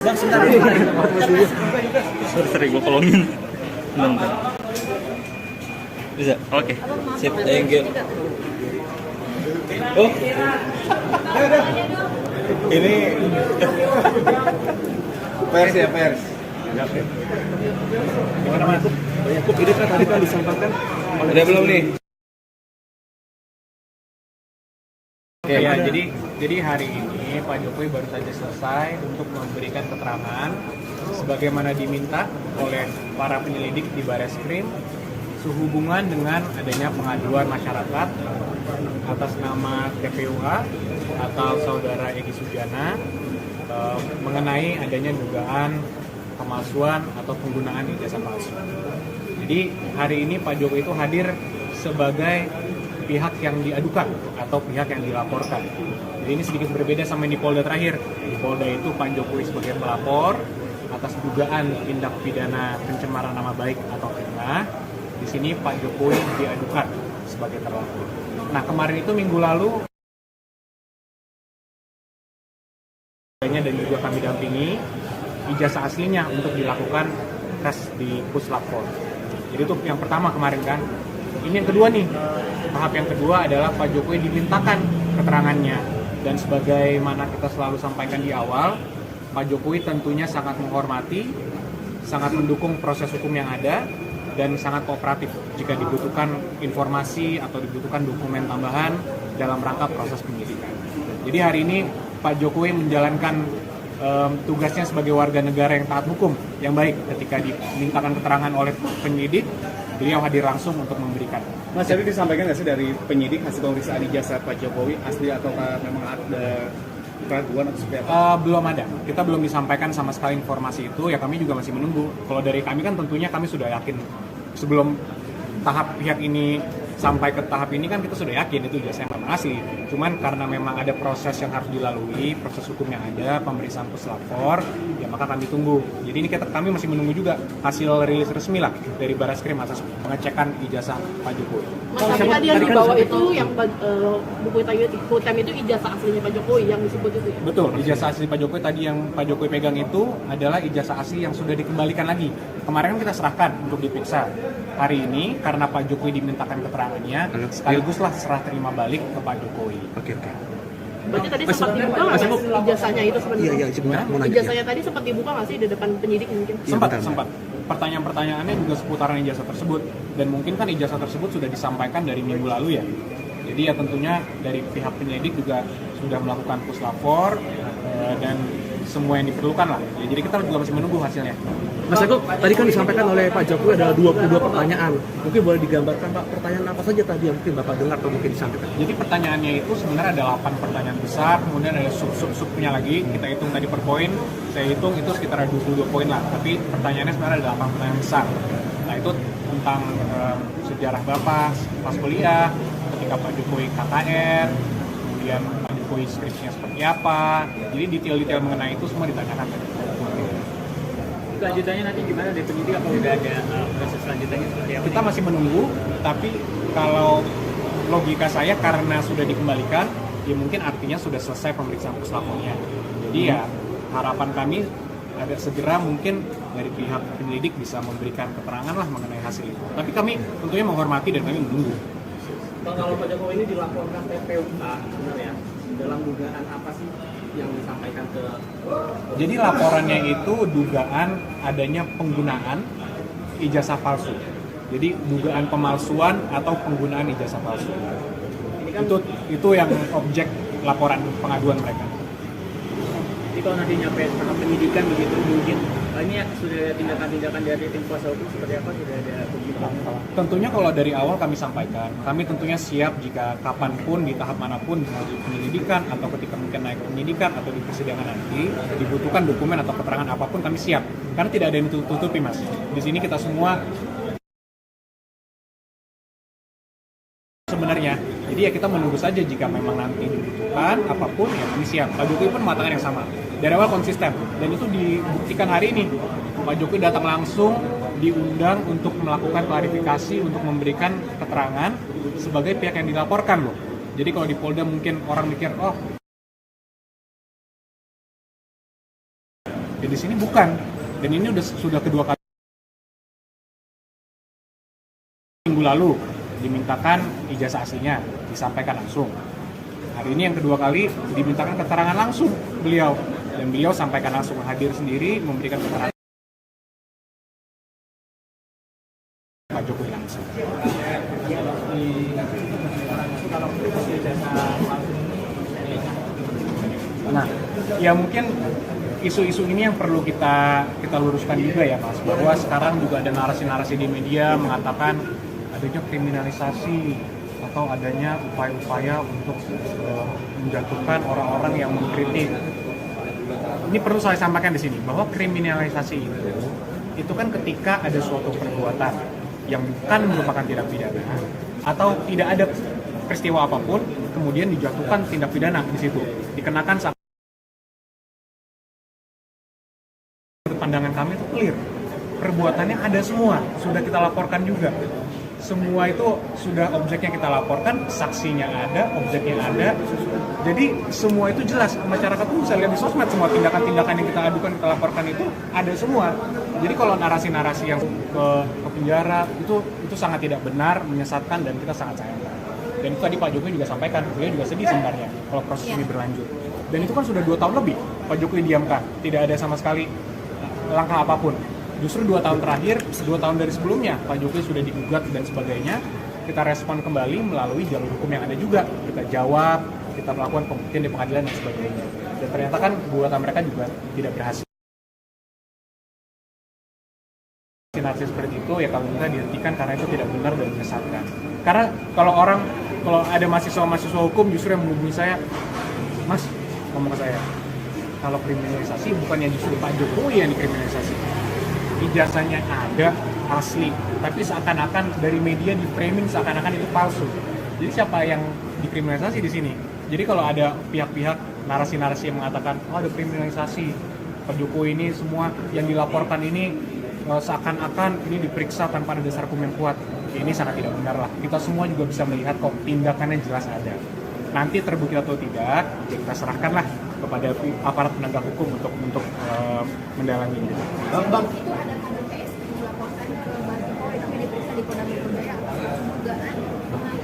Bang, sebentar. Sorry, gue kolongin. Bentar. Bisa? Oke. Sip, thank you. Oh. Ini pers ya, pers. Gimana Mas? Yakub, ini kan tadi kan disampaikan udah belum nih? Oke ya, jadi hari ini Pak Jokowi baru saja selesai untuk memberikan keterangan sebagaimana diminta oleh para penyelidik di Bareskrim sehubungan dengan adanya pengaduan masyarakat atas nama TPUA atau saudara Egy Sujana mengenai adanya dugaan pemalsuan atau penggunaan ijazah palsu. Jadi hari ini Pak Jokowi itu hadir sebagai pihak yang diadukan atau pihak yang dilaporkan. Jadi ini sedikit berbeda sama yang di Polda terakhir. Di Polda itu Pak Jokowi sebagai pelapor atas dugaan tindak pidana pencemaran nama baik atau fitnah. Di sini Pak Jokowi diadukan sebagai terlapor. Nah, kemarin itu minggu lalu dan juga kami dampingi ijazah aslinya untuk dilakukan tes di Puslap 4. Jadi itu yang pertama kemarin kan. Ini yang kedua nih. Tahap yang kedua adalah Pak Jokowi dimintakan keterangannya. Dan sebagaimana kita selalu sampaikan di awal, Pak Jokowi tentunya sangat menghormati, sangat mendukung proses hukum yang ada, dan sangat kooperatif jika dibutuhkan informasi atau dibutuhkan dokumen tambahan dalam rangka proses penyidikan. Jadi hari ini Pak Jokowi menjalankan tugasnya sebagai warga negara yang taat hukum, yang baik. Ketika dimintakan keterangan oleh penyidik, beliau hadir langsung untuk memberikan. Mas, tadi disampaikan nggak sih dari penyidik hasil pemeriksaan ijazah Pak Jokowi asli atau memang ada keraguan atau seperti apa? Belum ada. Kita belum disampaikan sama sekali informasi itu. Ya kami juga masih menunggu. Kalau dari kami kan tentunya kami sudah yakin sebelum tahap pihak ini sampai ke tahap ini kan kita sudah yakin itu ijazah yang memang asli. Cuman karena memang ada proses yang harus dilalui, proses hukum yang ada, pemeriksaan Puslap 4, ya maka kami tunggu. Jadi ini kami masih menunggu juga hasil rilis resmi lah dari Bareskrim atas pengecekan ijazah Pak Jokowi. Mas, tapi tadi yang dibawa itu yang buku hitam itu ijazah aslinya Pak Jokowi yang disebut itu ya? Betul, ijazah asli Pak Jokowi tadi yang Pak Jokowi pegang itu adalah ijazah asli yang sudah dikembalikan lagi. Kemarin kan kita serahkan untuk diperiksa. Hari ini karena Pak Jokowi dimintakan keterangannya, sekaliguslah serah terima balik ke Pak Jokowi. Oke. Berarti tadi sempat dibuka nggak Mas ijazahnya itu sebenarnya? Iya, sebenarnya mau nanya. Ijazahnya tadi sempat dibuka nggak sih di depan penyidik mungkin? Sempat. Pertanyaan-pertanyaannya juga seputaran ijazah tersebut. Dan mungkin kan ijazah tersebut sudah disampaikan dari minggu lalu ya. Jadi ya tentunya dari pihak penyelidik juga sudah melakukan Puslap 4 dan semua yang diperlukan lah. Ya, jadi kita juga masih menunggu hasilnya. Mas Eko, tadi kan disampaikan oleh Pak Jokowi ada 22 pertanyaan. Mungkin boleh digambarkan Pak, pertanyaan apa saja tadi yang mungkin Bapak dengar atau mungkin disampaikan? Jadi pertanyaannya itu sebenarnya ada 8 pertanyaan besar, kemudian ada sub-subnya lagi. Kita hitung tadi per poin, saya hitung itu sekitar 22 poin lah. Tapi pertanyaannya sebenarnya ada 8 pertanyaan besar. Nah itu tentang sejarah Bapak pas kuliah, ketika Pak Jokowi KKR, kemudian Pak Jokowi skripsinya seperti apa. Jadi detail-detail mengenai itu semua ditanyakan. Lanjutannya nanti gimana dari penyidik, apa udah ada proses selanjutnya seperti apa? Kita masih menunggu, tapi kalau logika saya karena sudah dikembalikan, ya mungkin artinya sudah selesai pemeriksaan puslaponya. Jadi ya harapan kami ada segera mungkin dari pihak penyelidik bisa memberikan keterangan lah mengenai hasil itu. Tapi kami tentunya menghormati dan kami menunggu. Kalau Pak Jokowi ini dilaporkan TPUA sebenarnya dalam dugaan apa sih yang disampaikan ke? Jadi laporannya itu dugaan adanya penggunaan ijazah palsu. Jadi dugaan pemalsuan atau penggunaan ijazah palsu. Ini kan Itu yang objek laporan pengaduan mereka. jadi kalau nanti nyampe tahap penyidikan begitu mungkin ini ya, sudah ada tindakan-tindakan dari tim kuasa hukum seperti apa, sudah ada begitu? Tentunya kalau dari awal kami sampaikan, kami tentunya siap jika kapanpun di tahap manapun mau di penyelidikan atau ketika mungkin naik ke penyidikan atau di persidangan nanti dibutuhkan dokumen atau keterangan apapun kami siap. Karena tidak ada yang ditutupi Mas. Di sini kita semua sebenarnya. Jadi ya kita menunggu saja jika memang nanti dibutuhkan apapun ya kami siap. Pak Jokowi pun mengatakan yang sama. Dari awal konsisten dan itu dibuktikan hari ini. Pak Jokowi datang langsung diundang untuk melakukan klarifikasi, untuk memberikan keterangan sebagai pihak yang dilaporkan loh. Jadi kalau di Polda mungkin orang mikir, oh di sini bukan. Dan ini sudah kedua kali. Minggu lalu dimintakan ijazah aslinya, disampaikan langsung. Hari ini yang kedua kali dimintakan keterangan langsung beliau, dan beliau sampaikan langsung, hadir sendiri memberikan keterangan Pak Jokowi langsung. Nah, ya mungkin isu-isu ini yang perlu kita luruskan juga ya Mas, bahwa sekarang juga ada narasi-narasi di media mengatakan adanya kriminalisasi atau adanya upaya-upaya untuk menjatuhkan orang-orang yang mengkritik. Ini perlu saya sampaikan di sini bahwa kriminalisasi itu kan ketika ada suatu perbuatan yang bukan merupakan tindak pidana atau tidak ada peristiwa apapun kemudian dijatuhkan tindak pidana di situ, dikenakan sanksi. Pandangan kami itu clear, perbuatannya ada semua, sudah kita laporkan juga. Semua itu sudah objeknya kita laporkan, saksinya ada, objeknya ada. Jadi semua itu jelas, masyarakat itu bisa lihat di sosmed semua tindakan-tindakan yang kita adukan, kita laporkan itu ada semua. Jadi kalau narasi-narasi yang ke penjara itu sangat tidak benar, menyesatkan, dan kita sangat sayangkan. Dan itu tadi Pak Jokowi juga sampaikan, beliau juga sedih sebenarnya kalau proses ini berlanjut. Dan itu kan sudah 2 tahun lebih Pak Jokowi diamkan, tidak ada sama sekali langkah apapun. Justru 2 tahun terakhir, 2 tahun dari sebelumnya, Pak Jokowi sudah digugat dan sebagainya. Kita respon kembali melalui jalur hukum yang ada juga. Kita jawab, kita melakukan pembuktian di pengadilan dan sebagainya. Dan ternyata kan gugatan mereka juga tidak berhasil. Narasi seperti itu ya kalau kita dihentikan karena itu tidak benar dan menyesatkan. Karena kalau ada mahasiswa hukum justru yang menghubungi saya, Mas, ngomong ke saya, kalau kriminalisasi bukannya justru Pak Jokowi yang dikriminalisasi. Ijazahnya ada, asli, tapi seakan-akan dari media di framing seakan-akan itu palsu. Jadi siapa yang dikriminalisasi di sini? Jadi kalau ada pihak-pihak narasi-narasi yang mengatakan, oh ada kriminalisasi, Pak Jokowi ini semua yang dilaporkan ini seakan-akan ini diperiksa tanpa ada dasar hukum yang kuat. Ini sangat tidak benar lah. Kita semua juga bisa melihat kok tindakannya jelas ada. Nanti terbukti atau tidak, ya kita serahkanlah kepada aparat penegak hukum untuk mendalaminya. Bang. Itu ada kader PS dilaporkan ke Baris Krim yang diperiksa di Polda Metro Jaya atas dugaan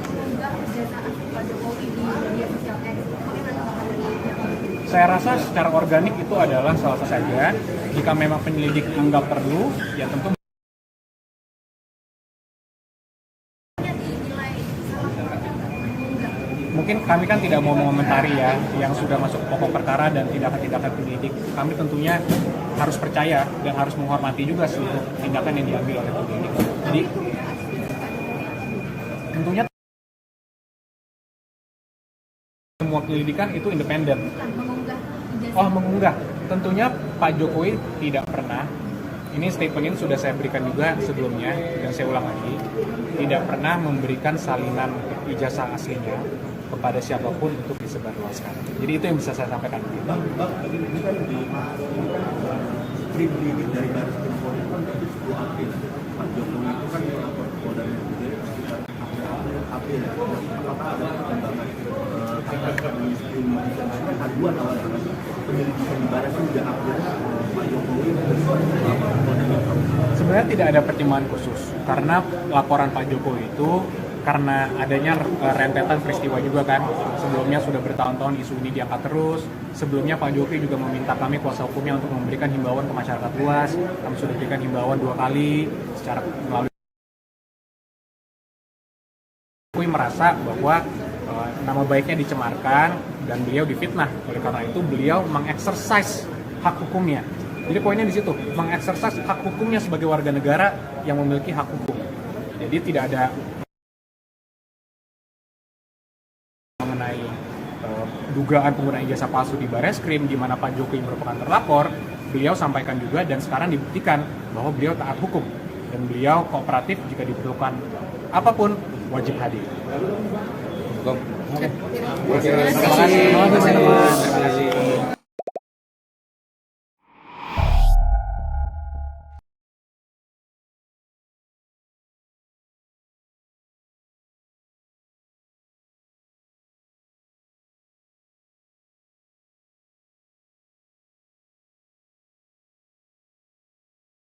mengunggah ijazah asli Pak Jokowi di media sosial X. Bagaimana tanggapan? Saya rasa secara organik itu adalah salah satu saja. Jika memang penyelidik anggap perlu, ya tentu mungkin kami kan tidak mau mengomentari ya yang sudah masuk ke pokok perkara dan tindakan-tindakan penyelidik. Kami tentunya harus percaya dan harus menghormati juga seluruh tindakan yang diambil oleh penyelidik. Jadi tentunya semua penyelidikan itu independen. Mengunggah. Tentunya Pak Jokowi tidak pernah. Ini statement ini sudah saya berikan juga sebelumnya dan saya ulang lagi. Tidak pernah memberikan salinan ijazah aslinya kepada siapapun untuk disebarluaskan. Jadi itu yang bisa saya sampaikan. Bang, ini kan di pribadi dari Baris Krim Polri kan itu 10 April. Pak Jokowi itu kan melapor ke Polda Metro Jaya sekitar April. Apakah ada perkembangan kasus kriminalisasi aduan awal penyelidikan di Baris Krim juga April Pak Jokowi melapor ke Polda Metro? Sebenarnya tidak ada pertimbangan khusus karena laporan Pak Jokowi itu karena adanya rentetan peristiwa juga kan. Sebelumnya sudah bertahun-tahun isu ini diangkat terus. Sebelumnya Pak Jokowi juga meminta kami kuasa hukumnya untuk memberikan himbauan ke masyarakat luas. Kami sudah berikan himbauan 2 kali secara melalui Jokowi merasa bahwa nama baiknya dicemarkan dan beliau difitnah. Oleh karena itu beliau mengeksersis hak hukumnya. Jadi poinnya di situ, mengeksersis hak hukumnya sebagai warga negara yang memiliki hak hukum. Jadi tidak ada mengenai dugaan penggunaan ijazah palsu di Baris Krim di mana Pak Jokowi merupakan terlapor, beliau sampaikan juga dan sekarang dibuktikan bahwa beliau taat hukum dan beliau kooperatif jika diperlukan apapun wajib hadir. Oke. Terima kasih.